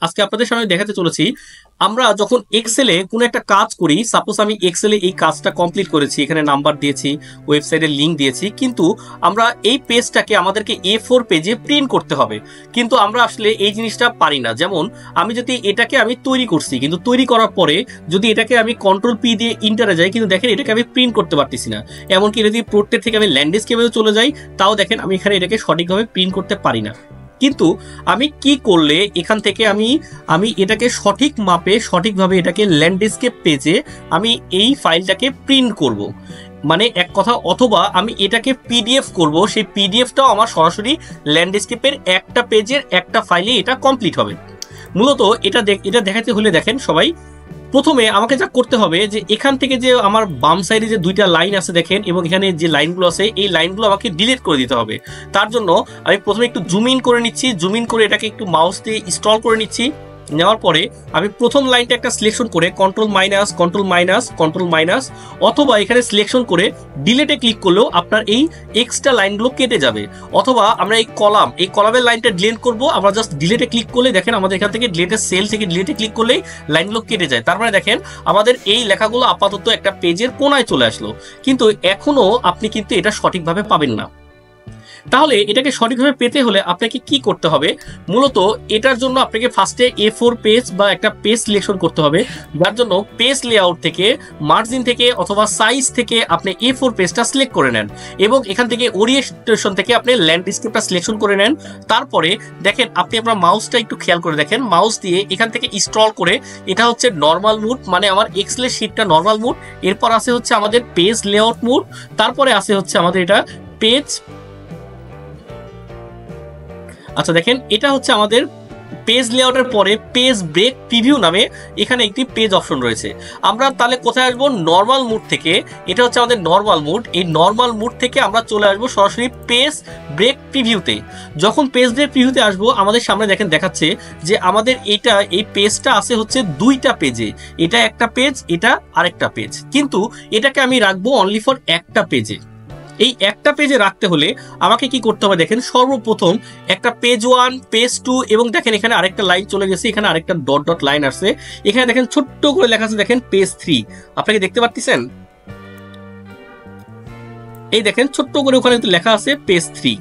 আজকে আপনাদের সামনে দেখাতে চলেছি আমরা যখন এক্সেলে কোনো একটা কাজ করি, সাপোজ আমি এক্সেলে এই কাজটা কমপ্লিট করেছি, এখানে নাম্বার দিয়েছি, ওয়েবসাইটের লিঙ্ক দিয়েছি, কিন্তু আমরা এই পেজটাকে আমাদেরকে A4 পেজে প্রিন্ট করতে হবে, কিন্তু আমরা আসলে এই জিনিসটা পারি না। যেমন আমি যদি এটাকে আমি তৈরি করছি, কিন্তু তৈরি করার পরে যদি এটাকে আমি কন্ট্রোল পি দিয়ে ইন্টারে যাই, কিন্তু দেখেন এটাকে আমি প্রিন্ট করতে পারতেছি না। এমনকি যদি প্রোটের থেকে আমি ল্যান্ডস্কেপেও চলে যাই, তাও দেখেন আমি এখানে এটাকে সঠিকভাবে প্রিন্ট করতে পারি না। কিন্তু আমি কি করলে এখান থেকে আমি এটাকে সঠিক মাপে সঠিকভাবে এটাকে ল্যান্ডস্কেপ পেজে আমি এই ফাইলটাকে প্রিন্ট করব, মানে এক কথা, অথবা আমি এটাকে পিডিএফ করব, সেই পিডিএফটাও আমার সরাসরি ল্যান্ডস্কেপের একটা পেজের একটা ফাইলে এটা কমপ্লিট হবে। মূলত এটা দেখাতে হলে দেখেন সবাই, প্রথমে আমাকে যা করতে হবে যে এখান থেকে যে আমার বাম সাইডে যে দুইটা লাইন আছে দেখেন, এবং এখানে যে লাইনগুলো আছে এই লাইনগুলো আমাকে ডিলিট করে দিতে হবে। তার জন্য আমি প্রথমে একটু জুম ইন করে নিচ্ছি, জুম ইন করে এটাকে একটু মাউস দিয়ে স্ক্রল করে নিচ্ছি। নেওয়ার পরে আমি প্রথম লাইনটা একটা সিলেকশন করে কন্ট্রোল মাইনাস অথবা এখানে সিলেকশন করে ডিলিটে ক্লিক করলেও আপনার এই এক্সট্রা লাইনগুলো কেটে যাবে। অথবা আমরা এই কলামের লাইনটা ডিলিট করব, আমরা জাস্ট ডিলিটে ক্লিক করলে দেখেন আমাদের এখান থেকে ডিলিটের সেল থেকে ডিলিটে ক্লিক করলেই লাইনগুলো কেটে যায়। তার মানে দেখেন আমাদের এই লেখাগুলো আপাতত একটা পেজের কোনায় চলে আসলো, কিন্তু এখনো আপনি কিন্তু এটা সঠিকভাবে পাবেন না। তাহলে এটাকে সঠিকভাবে পেতে হলে আপনাকে কি করতে হবে? মূলত এটার জন্য আপনাকে ফার্স্টে A4 পেজ বা একটা পেজ সিলেকশন করতে হবে, যার জন্য পেজ লেআউট থেকে, মার্জিন থেকে অথবা সাইজ থেকে আপনি A4 পেজটা সিলেক্ট করে নেন, এবং এখান থেকে ওরিয়েন্টেশন থেকে আপনি ল্যান্ডস্কেপটা সিলেকশন করে নেন। তারপরে দেখেন আপনি আপনার মাউসটা একটু খেয়াল করে দেখেন, মাউস দিয়ে এখান থেকে স্ক্রল করে, এটা হচ্ছে নর্মাল মুড, মানে আমার এক্সেলের শীটটা নর্মাল মুড, এরপর আছে হচ্ছে আমাদের পেজ লেআউট মুড, তারপরে আছে হচ্ছে আমাদের এটা পেজ। আচ্ছা দেখেন এটা হচ্ছে আমাদের পেজ লেআউটের পরে পেজ ব্রেক প্রিভিউ নামে এখানে একটি পেজ অপশন রয়েছে। আমরা তাহলে কোথায় আসবো? নর্মাল মুড থেকে। এটা হচ্ছে আমাদের নর্মাল মুড, এই নর্মাল মুড থেকে আমরা চলে আসবো সরাসরি পেজ ব্রেক প্রিভিউতে। যখন পেজ ব্রেক প্রিভিউতে আসবো, আমাদের সামনে দেখেন দেখাচ্ছে যে আমাদের এই পেজটা আছে হচ্ছে দুইটা পেজে, এটা একটা পেজ, এটা আরেকটা পেজ, কিন্তু এটাকে আমি রাখবো অনলি ফর একটা পেজে। এই একটা পেজে রাখতে হলে আমাকে কি করতে হবে? দেখেন সর্বপ্রথম একটা পেজ 1, পেজ 2, এবং দেখেন এখানে আরেকটা লাইন চলে গেছে, এখানে আরেকটা ডট ডট লাইন আসছে, এখানে দেখেন ছোট্ট করে লেখা আছে দেখেন পেজ 3। আপনাকে দেখতে পাচ্ছেন? এই দেখেন ছোট্ট করে ওখানে লেখা আছে পেজ 3,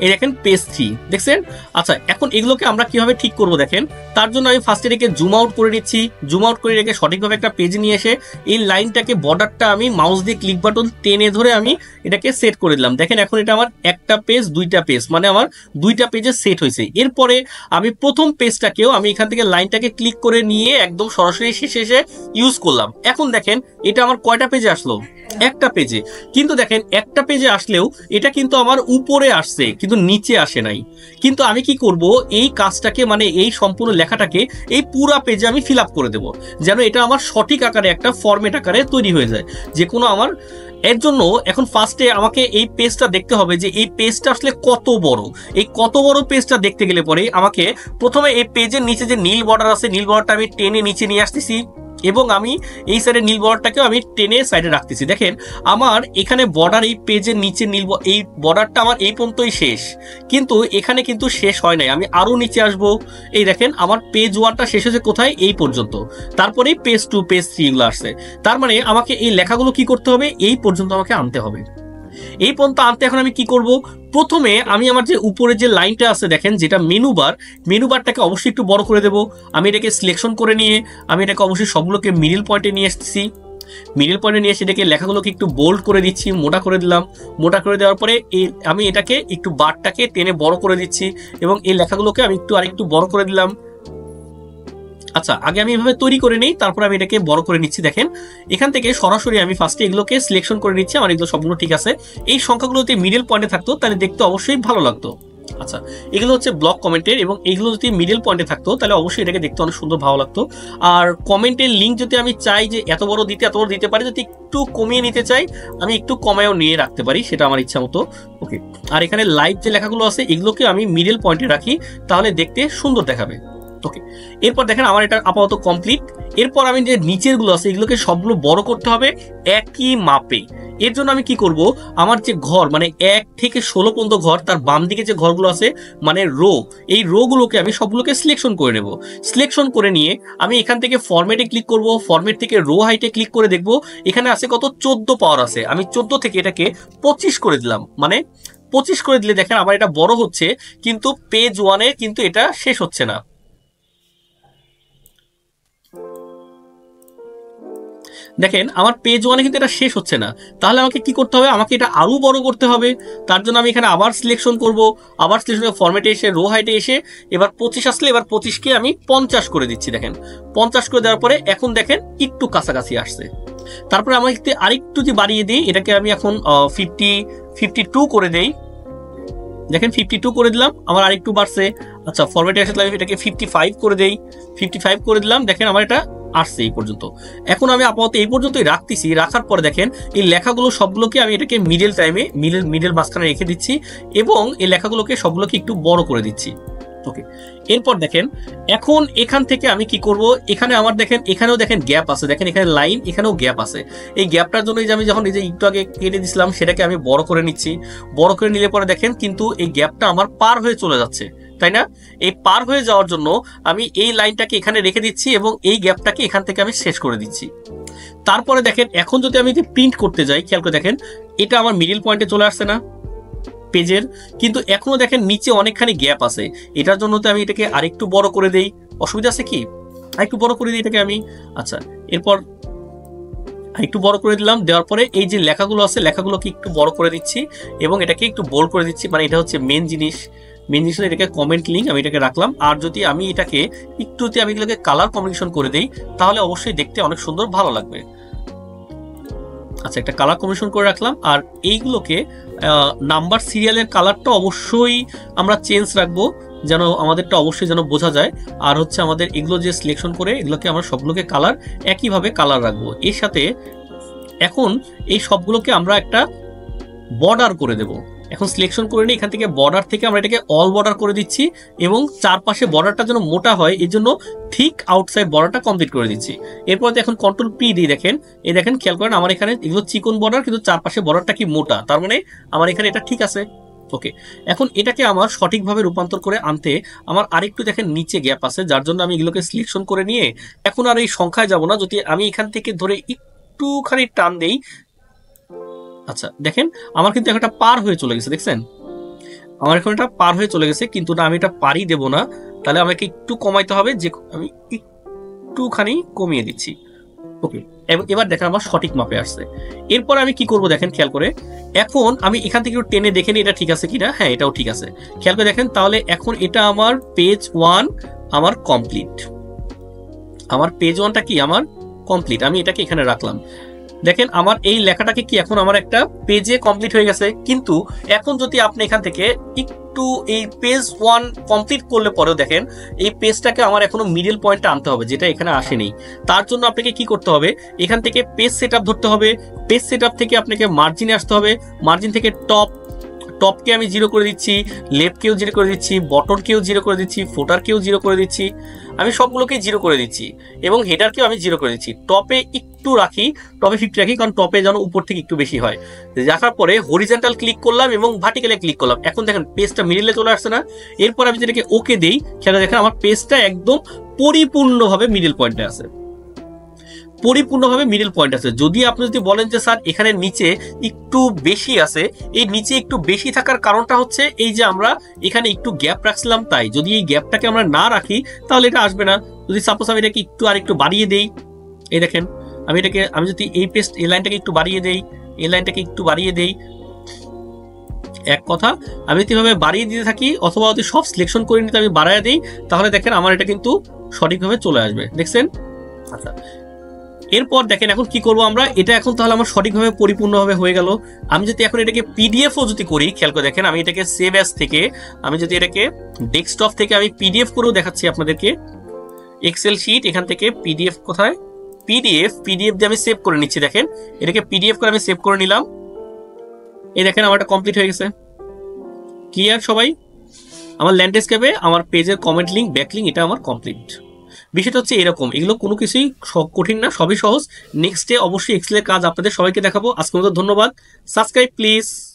এই দেখেন পেজ 3 দেখছেন। আচ্ছা এখন এগুলোকে আমরা কিভাবে ঠিক করব দেখেন, তার জন্য আমি ফার্স্টে এটাকে জুম আউট করে নিচ্ছি, জুম আউট করে রেখে সঠিকভাবে একটা পেজে নিয়ে এসে এই লাইনটাকে বর্ডারটা আমি মাউস দিয়ে ক্লিক বাটন টেনে ধরে আমি এটাকে সেট করে দিলাম। দেখেন এখন এটা আমার একটা পেজ দুইটা পেজ, মানে আমার দুইটা পেজে সেট হয়েছে। এরপরে আমি প্রথম পেজটাকেও আমি এখান থেকে লাইনটাকে ক্লিক করে নিয়ে একদম সরাসরি শেষে এসে ইউজ করলাম। এখন দেখেন এটা আমার কয়টা পেজে আসলো? একটা পেজে। কিন্তু দেখেন একটা পেজে আসলেও এটা কিন্তু আমার উপরে আসছে, কিন্তু নিচে আসে নাই। কিন্তু আমি কি করব? এই কাজটাকে, মানে এই সম্পূর্ণ লেখাটাকে এই পুরা পেজে আমি ফিল আপ করে দেব, যেন এটা আমার সঠিক আকারে একটা ফরম্যাট আকারে তৈরি হয়ে যায় যে কোনো আমার। এর জন্য এখন ফার্স্টে আমাকে এই পেজটা দেখতে হবে যে এই পেজটা আসলে কত বড়। এই কত বড় পেজটা দেখতে গেলে পরে আমাকে প্রথমে এই পেজের নিচে যে নীল বর্ডার আছে, নীল বর্ডারটা আমি টেনে নিচে নিয়ে আসতেছি, এবং আমি এই সাইডে নীল বর্ডারটাকেও আমি টেনে সাইডে রাখতেছি। দেখেন আমার এখানে বর্ডার, এই পেজের নিচে এই বর্ডারটা আমার এই পর্যন্তই শেষ, কিন্তু এখানে কিন্তু শেষ হয় নাই, আমি আরো নিচে আসবো। এই দেখেন আমার পেজ 1টা শেষ হয়েছে কোথায়? এই পর্যন্ত। তারপরে পেজ 2, পেজ 3 এগুলো আসছে। তার মানে আমাকে এই লেখাগুলো কি করতে হবে? এই পর্যন্ত আমাকে আনতে হবে। এই পর্যন্ত আনতে এখন আমি কি করব? প্রথমে আমি আমার যে উপরে যে লাইনটা আছে দেখেন, যেটা মেনু বারটাকে অবশ্যই একটু বড় করে দেব। আমি এটাকে সিলেকশন করে নিয়ে আমি এটাকে অবশ্যই সবগুলোকে মিডল পয়েন্টে নিয়ে আসতেছি। মিডল পয়েন্টে নিয়ে এসে এটাকে লেখাগুলোকে একটু বোল্ড করে দিচ্ছি, মোটা করে দিলাম। মোটা করে দেওয়ার পরে আমি এটাকে একটু বারটাকে টেনে বড় করে দিচ্ছি, এবং এই লেখাগুলোকে আমি আরেকটু বড় করে দিলাম। আচ্ছা আগে আমি এভাবে তৈরি করে নিই, তারপর আমি এটাকে বড় করে নিচ্ছি। দেখেন এখান থেকে সরাসরি আমি ফার্স্টে এগুলোকে সিলেকশন করে নিচ্ছি, আমার এগুলো সবগুলো ঠিক আছে। এই সংখ্যাগুলোতে মিডল পয়েন্টে থাকতো তাহলে দেখতে অবশ্যই ভালো লাগতো। আচ্ছা এগুলো হচ্ছে ব্লক কমেন্টের, এবং এগুলো যদি মিডল পয়েন্টে থাকতো তাহলে অবশ্যই এটাকে দেখতে অনেক সুন্দর ভালো লাগতো। আর কমেন্টের লিঙ্ক যদি আমি চাই যে এত বড় দিতে পারি, যদি একটু কমিয়ে নিতে চাই আমি একটু কমায়ও নিয়ে রাখতে পারি, সেটা আমার ইচ্ছা মতো। ওকে, আর এখানে লাইভ যে লেখাগুলো আছে এগুলোকে আমি মিডল পয়েন্টে রাখি, তাহলে দেখতে সুন্দর দেখাবে। ওকে, এরপর দেখেন আমার এটা আপাতত কমপ্লিট। এরপর আমি যে নিচের গুলো আছে এগুলোকে সবগুলো বড় করতে হবে একই মাপে। এর জন্য আমি কি করব, আমার যে ঘর মানে 1 থেকে 16 পর্যন্ত ঘর, তার বাম দিকে যে ঘরগুলো আছে মানে রো, এই রো গুলোকে আমি সবগুলোকে সিলেকশন করে নেব। সিলেকশন করে নিয়ে আমি এখান থেকে ফরম্যাটে ক্লিক করব, ফরম্যাট থেকে রো হাইটে ক্লিক করে দেখব এখানে আছে কত 14 পাওয়ার আছে। আমি 14 থেকে এটাকে 25 করে দিলাম, মানে 25 করে দিলে দেখেন আবার এটা বড় হচ্ছে, কিন্তু পেজ 1-এ কিন্তু এটা শেষ হচ্ছে না। দেখেন আমার পেজ 1-এ কিন্তু এটা শেষ হচ্ছে না, তাহলে আমাকে কি করতে হবে, আমাকে এটা আরো বড় করতে হবে। তার জন্য আমি এখানে আবার সিলেকশন করব, আবার সিলেকশন ফরম্যাটে এসে রো হাইটে এসে এবার 25 আসলে এবার 25কে আমি 50 করে দিচ্ছি। দেখেন 50 করে দেওয়ার পরে এখন দেখেন একটু কাছাকাছি আসছে। তারপরে আমাকে আরেকটু যে বাড়িয়ে দিই, এটাকে আমি এখন 52 করে দেই। দেখেন 52 করে দিলাম, আমার আরেকটু বাড়ছে। আচ্ছা ফরম্যাটে আসলে আমি এটাকে 55 করে দেই, 55 করে দিলাম। দেখেন আমার এটা আসছে এই পর্যন্ত। এখন আমি আপাতত এই পর্যন্তই রাখতেছি। রাখার পরে দেখেন এই লেখাগুলো সবগুলোকে আমি এটাকে মিডল টাইমে মিডল মাঝখানে রেখে দিচ্ছি এবং এই লেখাগুলোকে সবগুলোকে একটু বড় করে দিচ্ছি। ওকে, এরপর দেখেন এখন এখান থেকে আমি কি করব, এখানে আমার দেখেন এখানেও দেখেন গ্যাপ আছে, দেখেন এখানে লাইন, এখানেও গ্যাপ আছে। এই গ্যাপটার জন্য যে আমি যখন এই যে একটু আগে কেটে দিছিলাম সেটাকে আমি বড় করে নিচ্ছি। বড় করে নিলে পরে দেখেন কিন্তু এই গ্যাপটা আমার পার হয়ে চলে যাচ্ছে, তাই না? এই পার হয়ে যাওয়ার জন্য আমি এই লাইনটাকে এখানে রেখে দিচ্ছি এবং এই গ্যাপটাকে এখান থেকে আমি শেষ করে দিচ্ছি। তারপরে দেখেন এখন যদি আমি প্রিন্ট করতে যাই, খেয়াল করে দেখেন এটা আমার মিডল পয়েন্টে চলে আসছে না পেজের, কিন্তু এখনো দেখেন নিচে অনেকখানি গ্যাপ আছে। এটার জন্য তো আমি এটাকে আরেকটু বড় করে দেই, অসুবিধা আছে কি? আরেকটু বড় করে দিই এটাকে আমি। আচ্ছা এরপর একটু বড় করে দিলাম, দেওয়ার পরে এই যে লেখাগুলো আছে লেখাগুলোকে একটু বড় করে দিচ্ছি এবং এটাকে একটু বোল্ড করে দিচ্ছি, মানে এটা হচ্ছে মেন জিনিস। এটাকে কমেন্ট লিঙ্ক আমি এটাকে রাখলাম। আর যদি আমি এটাকে একটু আমি এগুলোকে কালার কম্বিনেশন করে দেই তাহলে অবশ্যই দেখতে অনেক সুন্দর ভালো লাগবে। আচ্ছা একটা কালার কম্বিনেশন করে রাখলাম। আর এইগুলোকে নাম্বার সিরিয়ালের কালারটা অবশ্যই আমরা চেঞ্জ রাখবো, যেন আমাদেরটা অবশ্যই যেন বোঝা যায়। আর হচ্ছে আমাদের এগুলো যে সিলেকশন করে এগুলোকে আমরা সবগুলোকে কালার একইভাবে কালার রাখবো। এর সাথে এখন এই সবগুলোকে আমরা একটা বর্ডার করে দেব। এখন সিলেকশন করে নিই, এখান থেকে বর্ডার থেকে আমরা এটাকে অল বর্ডার করে দিচ্ছি এবং চারপাশে বর্ডারটা যেন মোটা হয় এই জন্য ঠিক আউটসাইড বর্ডারটা কমপ্লিট করে দিচ্ছি। এরপর এখন কন্ট্রোল পি দিয়ে দেখেন, এই দেখেন খেয়াল করেন আমার এখানে এগুলো চিকন বর্ডার কিন্তু চারপাশে বর্ডারটা কি মোটা, তার মানে আমার এখানে এটা ঠিক আছে। ওকে, এখন এটাকে আমার সঠিকভাবে রূপান্তর করে আনতে আমার আরেকটু দেখেন নিচে গ্যাপ আছে, যার জন্য আমি এগুলোকে সিলেকশন করে নিয়ে এখন আর এই সংখ্যায় যাব না, যদি আমি এখান থেকে ধরে একটুখানি টান দেই। আচ্ছা দেখেন আমার কিন্তু একটা পার হয়ে চলে গেছে, দেখছেন আমার এখন এটা পার হয়ে চলে গেছে, কিন্তু না আমি এটা পারই দেব না, তাহলে আমাকে একটু কমাইতে হবে, যে আমি একটুখানি কমিয়ে দিচ্ছি। ওকে, এবার দেখেন আমার সঠিক মাপে আসছে। এরপর আমি কি করব দেখেন খেয়াল করে, এখন আমি এখান থেকে একটু টেনে দেখে নিই এটা ঠিক আছে কিনা। হ্যাঁ এটাও ঠিক আছে, খেয়াল করে দেখেন। তাহলে এখন এটা আমার পেজ 1 আমার কমপ্লিট, আমার পেজ 1টা কি আমার কমপ্লিট। আমি এটাকে এখানে রাখলাম। দেখেন আমার এই লেখাটাকে কি এখন আমার একটা পেজে কমপ্লিট হয়ে গেছে। কিন্তু এখন যদি আপনি এখান থেকে একটু এই পেজ 1 কমপ্লিট করলে পরেও দেখেন এই পেজটাকে আমার এখনো মিডল পয়েন্টে আনতে হবে, যেটা এখানে আসেনি। তার জন্য আপনাকে কি করতে হবে, এখান থেকে পেজ সেটআপ ধরতে হবে। পেজ সেটআপ থেকে আপনাকে মার্জিনে আসতে হবে। মার্জিন থেকে টপকে আমি 0 করে দিচ্ছি, লেফটকেও 0 করে দিচ্ছি, বটনকেও 0 করে দিচ্ছি, ফুটারকেও 0 করে দিচ্ছি। আমি সবগুলোকে 0 করে দিচ্ছি এবং হেডারকেও আমি 0 করে দিচ্ছি। টপে একটু রাখি, টপে 50 রাখি, কারণ টপে যেন উপর থেকে একটু বেশি হয়। রাখার পরে হরিজন্টাল ক্লিক করলাম এবং ভার্টিক্যালে ক্লিক করলাম। এখন দেখেন পেজটা মিডলে চলে আসছে না। এরপর আমি যেটাকে ওকে দেই, সেটা দেখেন আমার পেজটা একদম পরিপূর্ণভাবে মিডল পয়েন্টে আছে, পরিপূর্ণভাবে মিডল পয়েন্ট আছে। যদি আপনি যদি বলেন যে স্যার এখানে নিচে একটু বেশি আছে, এই নিচে একটু বেশি থাকার কারণটা হচ্ছে এই যে আমরা এখানে একটু গ্যাপ রাখছিলাম, তাই যদি এই গ্যাপটাকে আমরা না রাখি তাহলে এটা আসবে না। যদি সাপোজ আমি এটাকে একটু আর একটু বাড়িয়ে দেই, এই দেখেন আমি যদি এই লাইনটাকে একটু বাড়িয়ে দেই, এই লাইনটাকে একটু বাড়িয়ে দেই, এক কথা আমি যদি এভাবে বাড়িয়ে দিতে থাকি অথবা যদি সব সিলেকশন করে নিতে আমি বাড়ায় দিই, তাহলে দেখেন আমার এটা কিন্তু সঠিকভাবে চলে আসবে, দেখছেন? আচ্ছা এরপর দেখেন এখন কি করব আমরা, এটা এখন তাহলে আমার সঠিকভাবে পরিপূর্ণভাবে হয়ে গেল। আমি যদি এখন এটাকে পিডিএফও যদি করি, খেয়াল করে দেখেন আমি এটাকে সেভ অ্যাজ থেকে আমি যদি এটাকে ডেস্কটপ থেকে আমি পিডিএফ করেও দেখাচ্ছি আপনাদেরকে। এক্সেল শিট, এখান থেকে পিডিএফ কোথায়, পিডিএফ দিয়ে আমি সেভ করে নিচ্ছি। দেখেন এটাকে পিডিএফ করে আমি সেভ করে নিলাম। এই দেখেন আমারটা কমপ্লিট হয়ে গেছে। ক্লিয়ার সবাই? আমার ল্যান্ডস্কেপে আমার পেজের কমেন্ট লিঙ্ক, ব্যাক লিঙ্ক এটা আমার কমপ্লিট। বিষয়টা হচ্ছে এরকম, এগুলো কোনো কিছুই কঠিন না, সবই সহজ। নেক্সটে অবশ্যই এক্সেলের কাজ আপনাদের সবাইকে দেখাবো। আজকের মতো ধন্যবাদ, সাবস্ক্রাইব প্লিজ।